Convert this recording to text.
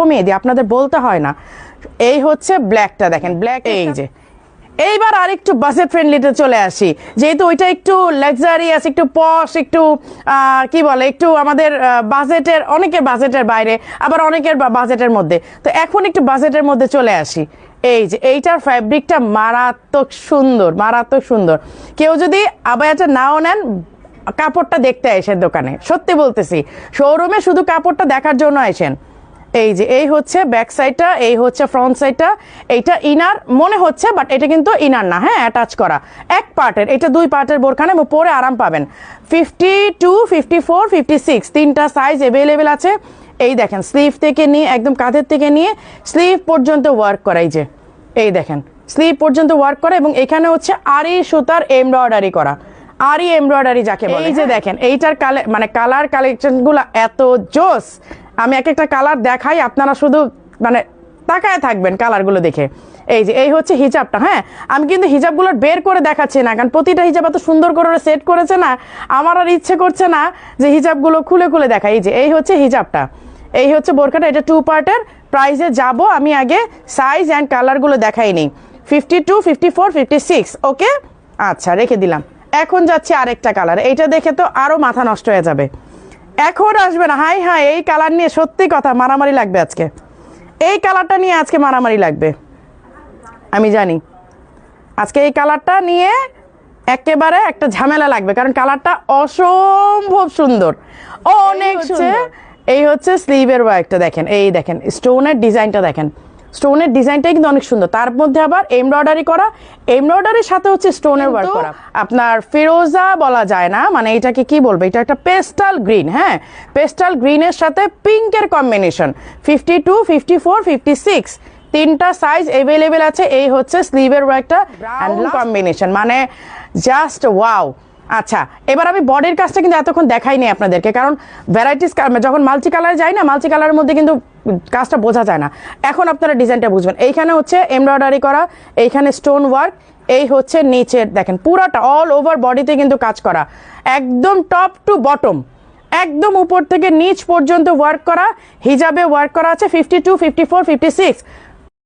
কমিয়ে দিই, আপনাদের বলতে হয় না। এই হচ্ছে ব্ল্যাকটা, দেখেন ব্ল্যাক। এই যে এইবার আর একটু বাজেট ফ্রেন্ডলিতে চলে আসি, যেহেতু ওইটা একটু লাক্সারিয়াস, একটু পশ, একটু কি বলে, একটু আমাদের বাজেটের, অনেকের বাজেটের বাইরে, আবার অনেকের বাজেটের মধ্যে। তো এখন একটু বাজেটের মধ্যে চলে আসি। এই যে এইটার ফ্যাব্রিকটা মারাত্মক সুন্দর, মারাত্মক সুন্দর। কেউ যদি আবায়াটা নাও নেন, কাপড়টা দেখতে আসেন দোকানে, সত্যি বলতেছি, শোরুমে শুধু কাপড়টা দেখার জন্য আসেন। এই যে এই হচ্ছে ব্যাক সাইডটা, এই হচ্ছে ফ্রন্ট সাইডটা। এইটা ইনার মনে হচ্ছে, বাট এটা কিন্তু ইনার না, হ্যাঁ, অ্যাটাচ করা এক পার্টের। এটা 2 পার্টের বোরখানা এবং পরে আরাম পাবেন। 52, 54, 56 তিনটা সাইজ অ্যাভেলেবেল আছে। এই দেখেন স্লিভ থেকে নিয়ে একদম কাঁধের থেকে নিয়ে স্লিভ পর্যন্ত ওয়ার্ক করা। এই যে এই দেখেন স্লিভ পর্যন্ত ওয়ার্ক করা, এবং এখানে হচ্ছে আরি সুতার এমব্রয়ডারি করা, আরি এমব্রয়ডারি যাকে বলে। এই যে দেখেন এইটার কালার কালেকশনগুলো এত জোস। আমি এক একটা কালার দেখাই, আপনারা শুধু তাকায় থাকবেন কালারগুলো দেখে। এই যে এই হচ্ছে হিজাবটা। হ্যাঁ, আমি কিন্তু হিজাবগুলো বের করে দেখাচ্ছি না, কারণ প্রতিটা হিজাব এত সুন্দর করে সেট করেছে না, আমার আর ইচ্ছে করছে না যে হিজাবগুলো খুলে খুলে দেখাই। এই যে এই হচ্ছে হিজাবটা, এই হচ্ছে বোরকাটা। এটা 2 পার্টের। প্রাইসে যাব, আমি আগে সাইজ অ্যান্ড কালারগুলো দেখাই নিই। 52, 54, 56। ওকে, আচ্ছা রেখে দিলাম। এখন যাচ্ছে আরেকটা কালার, এইটা দেখে তো আরো মাথা নষ্ট হয়ে যাবে। এখন আসবে না, হাই হাই, এই কালার নিয়ে সত্যি কথা মারামারি লাগবে আজকে। এই কালারটা নিয়ে আজকে মারামারি লাগবে, আমি জানি। আজকে এই কালারটা নিয়ে একেবারে একটা ঝামেলা লাগবে, কারণ কালারটা অসম্ভব সুন্দর, অনেক সুন্দর। এই হচ্ছে স্লিভের ওয়ার্কটা, দেখেন এই দেখেন স্টোনের ডিজাইনটা, দেখেন স্টোনের ডিজাইনটাই কিন্তু অনেক সুন্দর। তার মধ্যে আবার এমব্রয়ডারি করা, এমব্রয়ডারির সাথে হচ্ছে স্টোনের ওয়ার্ক করা। আপনার ফিরোজা বলা যায় না, মানে এটাকে কি বলবো, এটা একটা পেস্টাল গ্রিন। হ্যাঁ, পেস্টাল গ্রিনের সাথে পিঙ্কের কম্বিনেশন। 52, 54, 56 তিনটা সাইজ অ্যাভেলেবেল আছে। এই হচ্ছে স্লিভের ওয়ার্কটা, কম্বিনেশন মানে জাস্ট ওয়াও। আচ্ছা, এবার আমি বডির কাজটা কিন্তু এতক্ষণ দেখাইনি আপনাদেরকে, কারণ ভ্যারাইটিস যখন মাল্টি কালার যায় না, মাল্টি কালারের মধ্যে কিন্তু কাজটা বোঝা যায় না। এখন আপনারা ডিজাইনটা বুঝবেন। এইখানে হচ্ছে এমব্রয়ডারি করা, এইখানে স্টোন ওয়ার্ক, এই হচ্ছে নিচের দেখেন পুরাটা অল ওভার বডিতে কিন্তু কাজ করা, একদম টপ টু বটম, একদম উপর থেকে নিচ পর্যন্ত ওয়ার্ক করা। হিজাবে ওয়ার্ক করা আছে 52, 54, 56